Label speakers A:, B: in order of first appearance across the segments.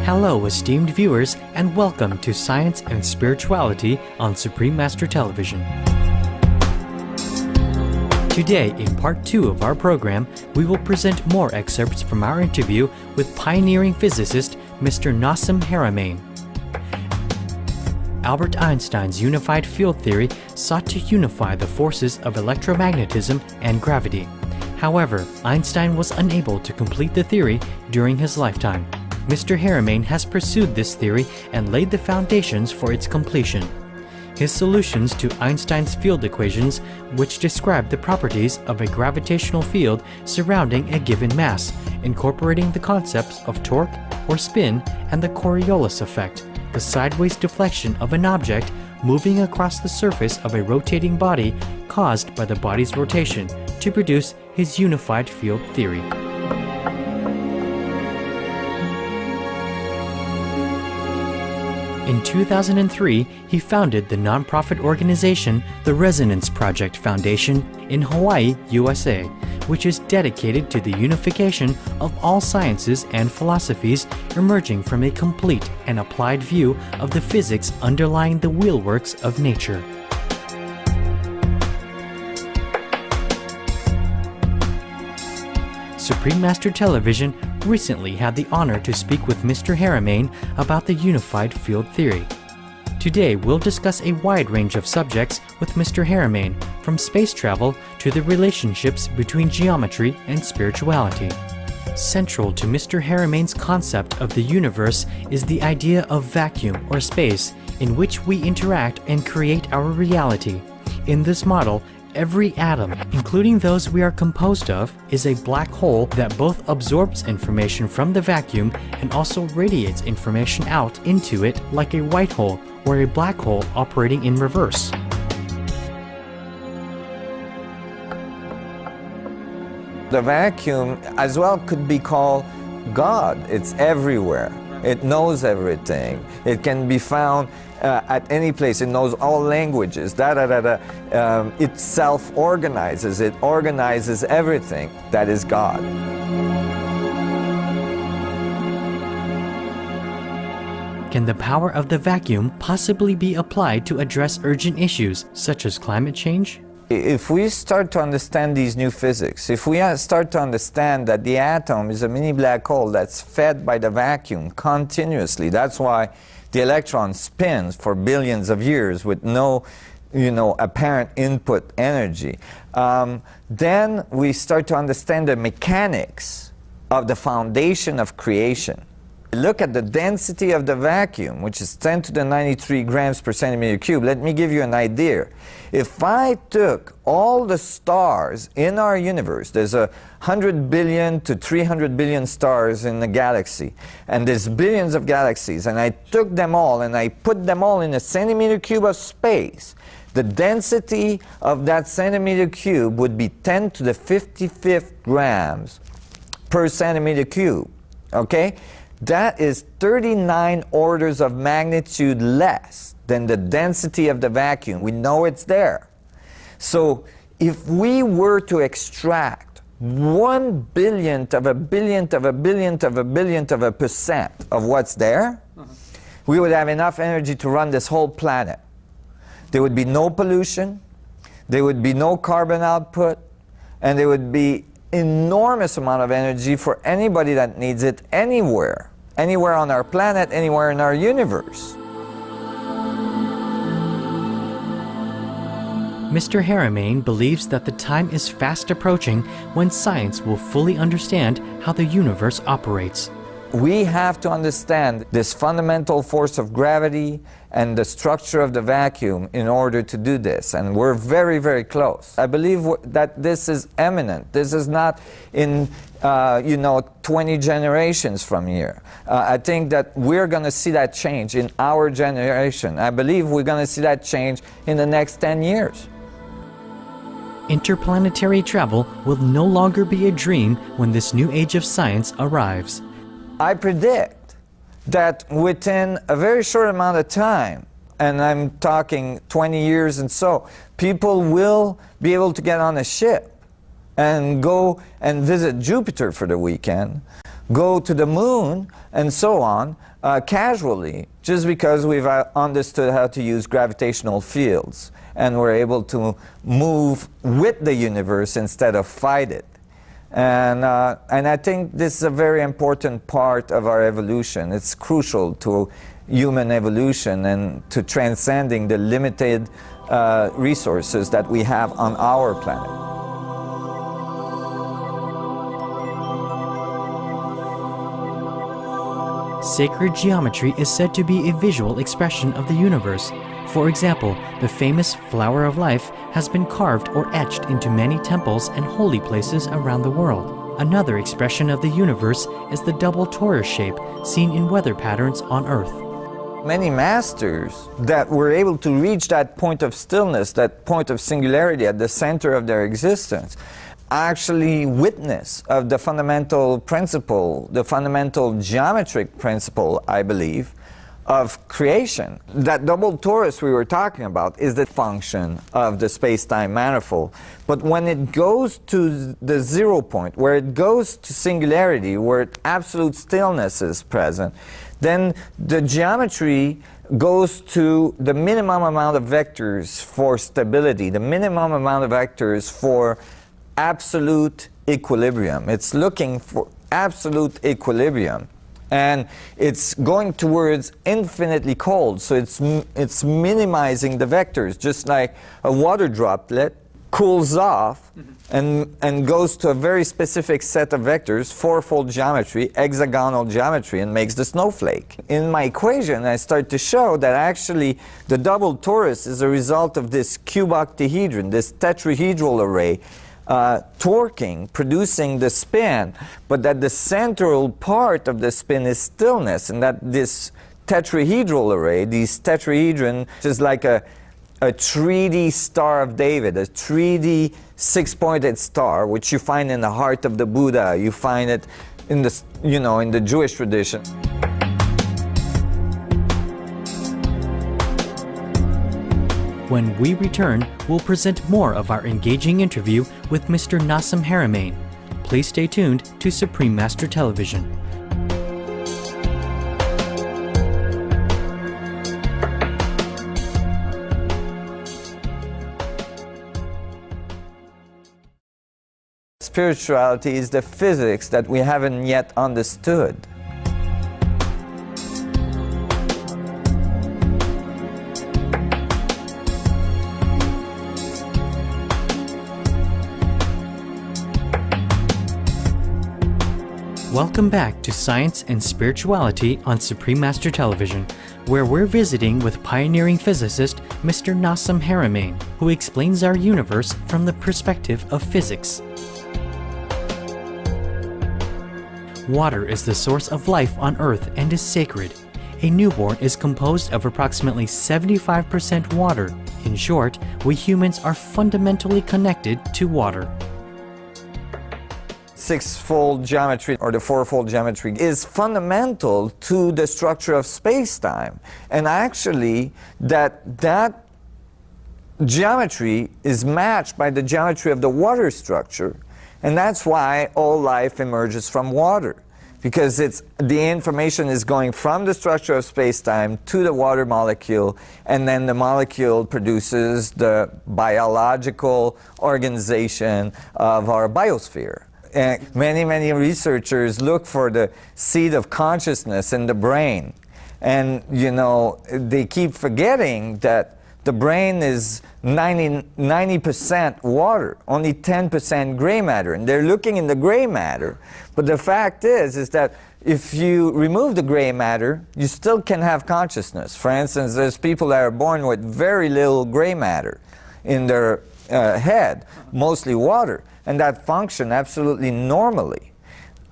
A: Hello, esteemed viewers, and welcome to Science and Spirituality on Supreme Master Television. Today, in part 2 of our program, we will present more excerpts from our interview with pioneering physicist Mr. Nassim Haramein. Albert Einstein's unified field theory sought to unify the forces of electromagnetism and gravity. However, Einstein was unable to complete the theory during his lifetime. Mr. Haramein has pursued this theory and laid the foundations for its completion. His solutions to Einstein's field equations, which describe the properties of a gravitational field surrounding a given mass, incorporating the concepts of torque or spin and the Coriolis effect, the sideways deflection of an object moving across the surface of a rotating body caused by the body's rotation, to produce his unified field theory. In 2003, he founded the nonprofit organization the Resonance Project Foundation in Hawaii, USA, which is dedicated to the unification of all sciences and philosophies emerging from a complete and applied view of the physics underlying the wheelworks of nature. Supreme Master Television recently had the honor to speak with Mr. Haramein about the unified field theory. Today, we'll discuss a wide range of subjects with Mr. Haramein, from space travel to the relationships between geometry and spirituality. Central to Mr. Haramein's concept of the universe is the idea of vacuum or space in which we interact and create our reality. In this model, every atom, including those we are composed of, is a black hole that both absorbs information from the vacuum and also radiates information out into it, like a white hole or a black hole operating in reverse.
B: The vacuum as well could be called God. It's everywhere. It knows everything. It can be found at any place. It knows all languages. It self-organizes. It organizes everything. That is God.
A: Can the power of the vacuum possibly be applied to address urgent issues such as climate change?
B: If we start to understand these new physics, if we start to understand that the atom is a mini black hole that's fed by the vacuum continuously, that's why the electron spins for billions of years with no, apparent input energy, then we start to understand the mechanics of the foundation of creation. Look at the density of the vacuum, which is 10 to the 93 grams per centimeter cube. Let me give you an idea. If I took all the stars in our universe, there's 100 billion to 300 billion stars in the galaxy, and there's billions of galaxies, and I took them all and I put them all in a centimeter cube of space, the density of that centimeter cube would be 10 to the 55th grams per centimeter cube, okay? That is 39 orders of magnitude less than the density of the vacuum. We know it's there. So if we were to extract 1 billionth of a billionth of a billionth of a billionth of a percent of what's there, we would have enough energy to run this whole planet. There would be no pollution, there would be no carbon output, and there would be enormous amount of energy for anybody that needs it anywhere on our planet, anywhere in our universe.
A: Mr. Haramein believes that the time is fast approaching when science will fully understand how the universe operates.
B: We have to understand this fundamental force of gravity and the structure of the vacuum in order to do this, and we're very, very close. I believe that this is imminent. This is not in 20 generations from here. I think that we're going to see that change in our generation. I believe we're going to see that change in the next 10 years.
A: Interplanetary travel will no longer be a dream when this new age of science arrives.
B: I predict that within a very short amount of time, and I'm talking 20 years and so, people will be able to get on a ship and go and visit Jupiter for the weekend, go to the moon, and so on, casually, just because we've understood how to use gravitational fields, and we're able to move with the universe instead of fight it. And I think this is a very important part of our evolution. It's crucial to human evolution and to transcending the limited resources that we have on our planet.
A: Sacred geometry is said to be a visual expression of the universe. For example, the famous Flower of Life has been carved or etched into many temples and holy places around the world. Another expression of the universe is the double torus shape seen in weather patterns on Earth.
B: Many masters that were able to reach that point of stillness, that point of singularity at the center of their existence, actually witness of the fundamental principle, the fundamental geometric principle, I believe, of creation. That double torus we were talking about is the function of the space-time manifold. But when it goes to the 0 point, where it goes to singularity, where absolute stillness is present, then the geometry goes to the minimum amount of vectors for stability, the minimum amount of vectors for absolute equilibrium. It's looking for absolute equilibrium. And it's going towards infinitely cold, so it's minimizing the vectors, just like a water droplet cools off and goes to a very specific set of vectors, fourfold geometry, hexagonal geometry, and makes the snowflake. In my equation, I start to show that actually the double torus is a result of this cube octahedron, this tetrahedral array, torquing, producing the spin, but that the central part of the spin is stillness, and that this tetrahedral array, these tetrahedron, is like a 3D Star of David, a 3D six-pointed star, which you find in the heart of the Buddha. You find it in the, in the Jewish tradition.
A: When we return, we'll present more of our engaging interview with Mr. Nassim Haramein. Please stay tuned to Supreme Master Television.
B: Spirituality is the physics that we haven't yet understood.
A: Welcome back to Science and Spirituality on Supreme Master Television, where we're visiting with pioneering physicist Mr. Nassim Haramein, who explains our universe from the perspective of physics. Water is the source of life on Earth and is sacred. A newborn is composed of approximately 75% water. In short, we humans are fundamentally connected to water.
B: Six-fold geometry, or the fourfold geometry, is fundamental to the structure of space-time. And actually, that geometry is matched by the geometry of the water structure. And that's why all life emerges from water, because the information is going from the structure of space-time to the water molecule, and then the molecule produces the biological organization of our biosphere. And many researchers look for the seed of consciousness in the brain. And, they keep forgetting that the brain is 90% water, only 10% gray matter. And they're looking in the gray matter. But the fact is that if you remove the gray matter, you still can have consciousness. For instance, there's people that are born with very little gray matter in their head, mostly water, and that function absolutely normally.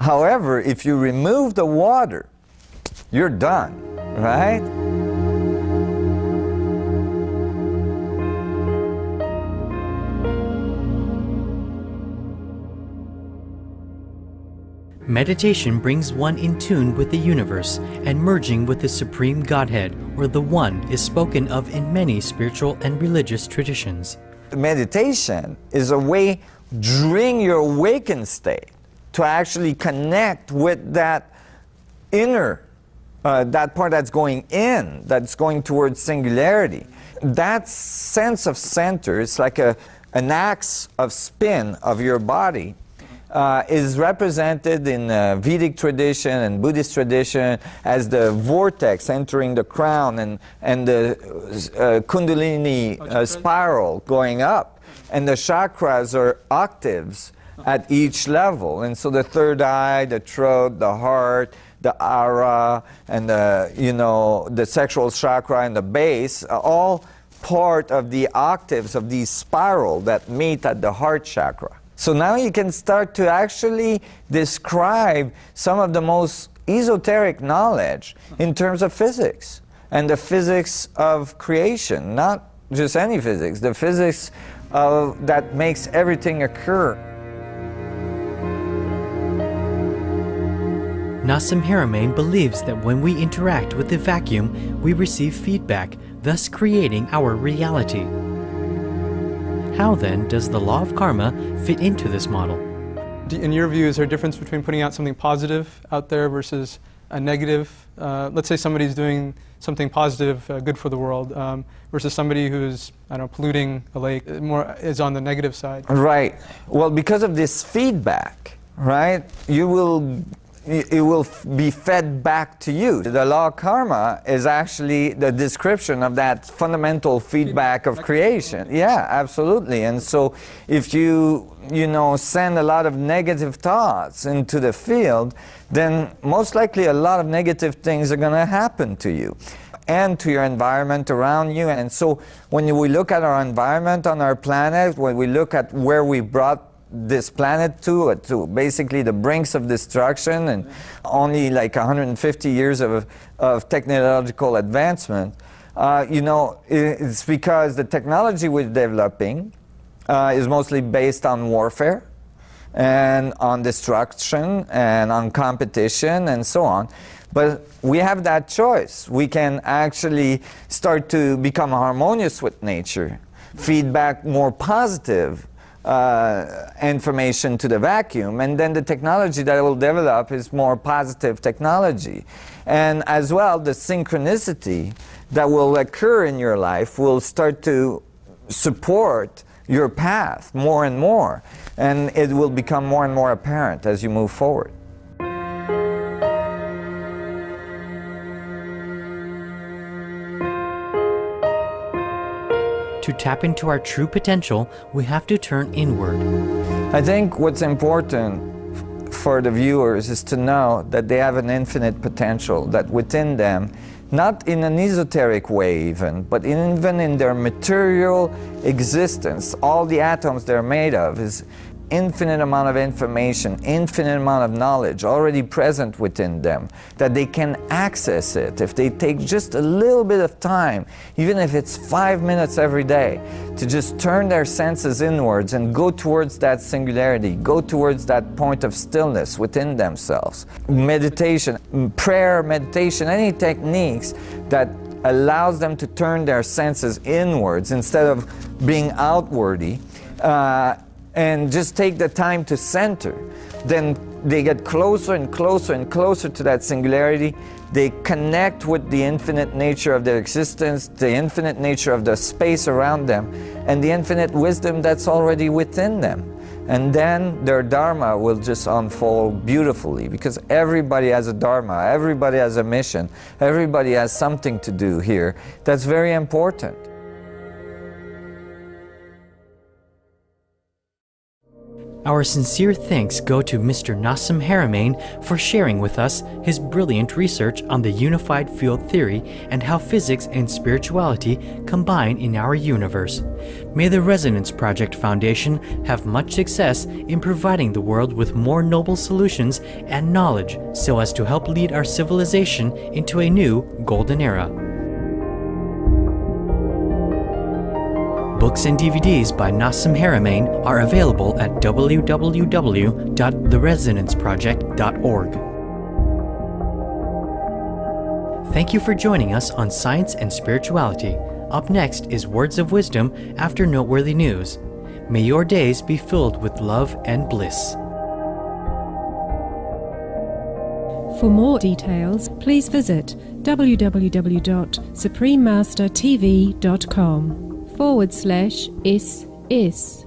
B: However, if you remove the water, you're done, right?
A: Meditation brings one in tune with the universe and merging with the Supreme Godhead, or the One, is spoken of in many spiritual and religious traditions.
B: Meditation is a way during your awakened state to actually connect with that inner, that part that's going in, that's going towards singularity. That sense of center is like an axe of spin of your body. Is represented in Vedic tradition and Buddhist tradition as the vortex entering the crown and the Kundalini spiral going up. And the chakras are octaves at each level. And so the third eye, the throat, the heart, the aura, and the sexual chakra and the base are all part of the octaves of these spiral that meet at the heart chakra. So now you can start to actually describe some of the most esoteric knowledge in terms of physics and the physics of creation, not just any physics, the physics that makes everything occur.
A: Nassim Haramein believes that when we interact with the vacuum, we receive feedback, thus creating our reality. How then does the law of karma fit into this model?
C: In your view, is there a difference between putting out something positive out there versus a negative? Let's say somebody's doing something positive, good for the world, versus somebody who's, I don't know, polluting a lake, more is on the negative side.
B: Right. Well, because of this feedback, right, it will be fed back to you. The law of karma is actually the description of that fundamental feedback of creation. Yeah, absolutely. And so if you send a lot of negative thoughts into the field, then most likely a lot of negative things are going to happen to you and to your environment around you. And so when we look at our environment on our planet, when we look at where we brought this planet to basically the brinks of destruction and only like 150 years of technological advancement, it's because the technology we're developing is mostly based on warfare and on destruction and on competition and so on. But we have that choice. We can actually start to become harmonious with nature, feedback more positive information to the vacuum, and then the technology that will develop is more positive technology. And as well, the synchronicity that will occur in your life will start to support your path more and more, and it will become more and more apparent as you move forward.
A: To tap into our true potential, we have to turn inward.
B: I think what's important for the viewers is to know that they have an infinite potential, that within them, not in an esoteric way even, but even in their material existence, all the atoms they're made of is infinite amount of information, infinite amount of knowledge already present within them, that they can access it if they take just a little bit of time, even if it's 5 minutes every day, to just turn their senses inwards and go towards that singularity, go towards that point of stillness within themselves. Meditation, prayer, meditation, any techniques that allows them to turn their senses inwards instead of being outwardy, and just take the time to center, then they get closer and closer and closer to that singularity. They connect with the infinite nature of their existence, the infinite nature of the space around them, and the infinite wisdom that's already within them. And then their dharma will just unfold beautifully, because everybody has a dharma, everybody has a mission, everybody has something to do here. That's very important.
A: Our sincere thanks go to Mr. Nassim Haramein for sharing with us his brilliant research on the unified field theory and how physics and spirituality combine in our universe. May the Resonance Project Foundation have much success in providing the world with more noble solutions and knowledge so as to help lead our civilization into a new golden era. Books and DVDs by Nassim Haramein are available at www.theresonanceproject.org. Thank you for joining us on Science and Spirituality. Up next is Words of Wisdom after noteworthy news. May your days be filled with love and bliss.
D: For more details, please visit www.suprememastertv.com/is